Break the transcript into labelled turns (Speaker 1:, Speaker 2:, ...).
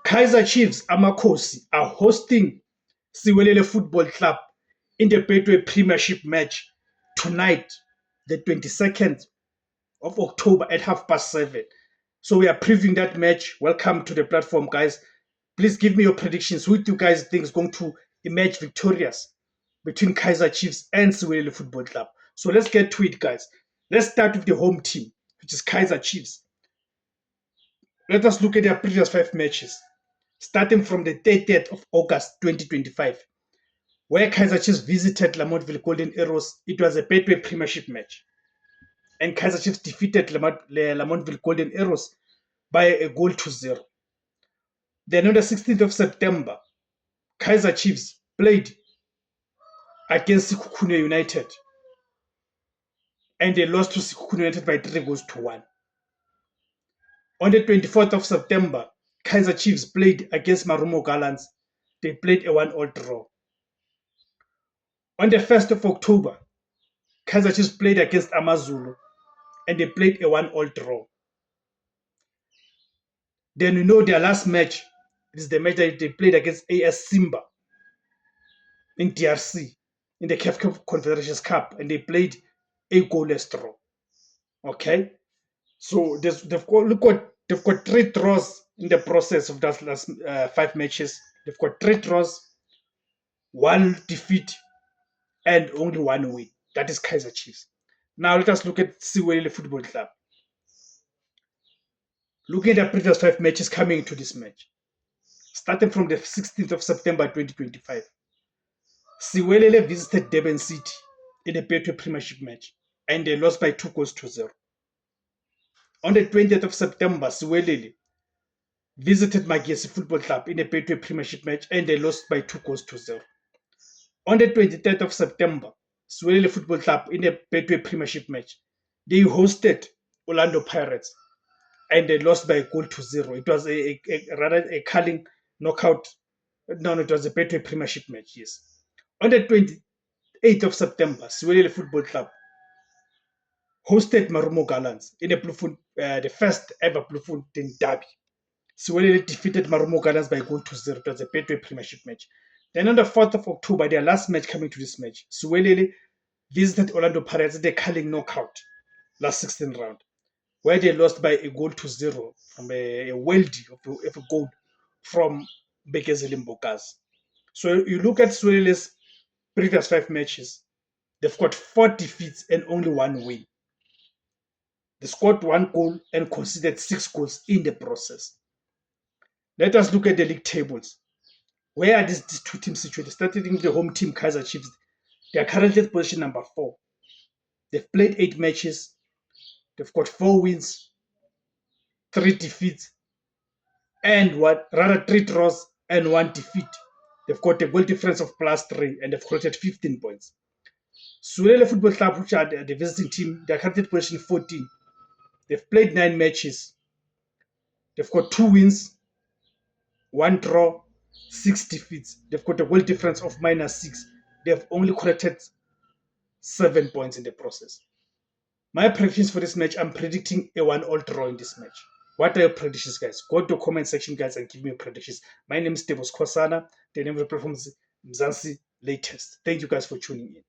Speaker 1: Kaizer Chiefs Amakhosi are hosting Siwelele Football Club in the Betway Premiership match tonight, the 22nd of October at 7:30. So we are previewing that match. Welcome to the platform, guys. Please give me your predictions. Who do you guys think is going to emerge victorious between Kaizer Chiefs and Siwelele Football Club? So let's get to it, guys. Let's start with the home team, which is Kaizer Chiefs. Let us look at their previous 5 matches, starting from the 30th of August 2025, where Kaizer Chiefs visited Lamontville Golden Arrows. It was a Betway Premiership match, and Kaizer Chiefs defeated Lamontville Golden Arrows by a goal to 0. Then on the 16th of September, Kaizer Chiefs played against Sekhukhune United, and they lost to Sekhukhune United by 3 goals to 1. On the 24th of September, Kaizer Chiefs played against Marumo Gallants. They played a 1-1 draw. On the 1st of October, Kaizer Chiefs played against Amazulu, and they played a 1-1 draw. Then we know their last match is the match that they played against AS Simba in DRC in the CAF Confederations Cup, and they played a goalless draw. Okay, so they've got 3 draws in the process of those last 5 matches. They've got 3 draws, 1 defeat, and only 1 win. That is Kaizer Chiefs. Now let us look at Siwelele Football Club. Looking at the previous 5 matches coming into this match, starting from the 16th of September 2025, Siwelele visited Durban City in a Betway Premiership match, and they lost by 2 goals to 0. On the 20th of September, Siwelele visited Magesi Football Club in a Betway Premiership match, and they lost by 2 goals to 0. On the 23rd of September, Siwelele Football Club in a Betway Premiership match, they hosted Orlando Pirates, and they lost by a goal to 0. It was rather a Carling knockout. No, it was a Betway Premiership match, yes. On the 28th of September, Siwelele Football Club hosted Marumo Gallants in the first ever Bloemfontein derby. Siwelele defeated Marumo Gallants by a goal to 0. It was a Betway Premiership match. Then on the 4th of October, their last match coming to this match, Siwelele visited Orlando Pirates in the Carling knockout last 16 round, where they lost by a goal to 0 from a weldy of a goal from Bekezeli Mbokazi. So you look at Siwelele's previous 5 matches, they've got 4 defeats and only 1 win. They scored 1 goal and conceded 6 goals in the process. Let us look at the league tables. Where are these 2 teams situated? Starting with the home team, Kaizer Chiefs. They are currently at position number 4. They've played 8 matches. They've got 4 wins, 3 defeats, and 3 draws and 1 defeat. They've got a goal difference of +3, and they've collected 15 points. Siwelele Football Club, which are the visiting team, they are currently at position 14. They've played 9 matches. They've got 2 wins, 1 draw, 6 defeats. They've got a goal difference of -6. They've only collected 7 points in the process. My predictions for this match, I'm predicting a 1-1 draw in this match. What are your predictions, guys? Go to the comment section, guys, and give me your predictions. My name is Tebos Khosana. The name of the platform is Mzansi Latest. Thank you guys for tuning in.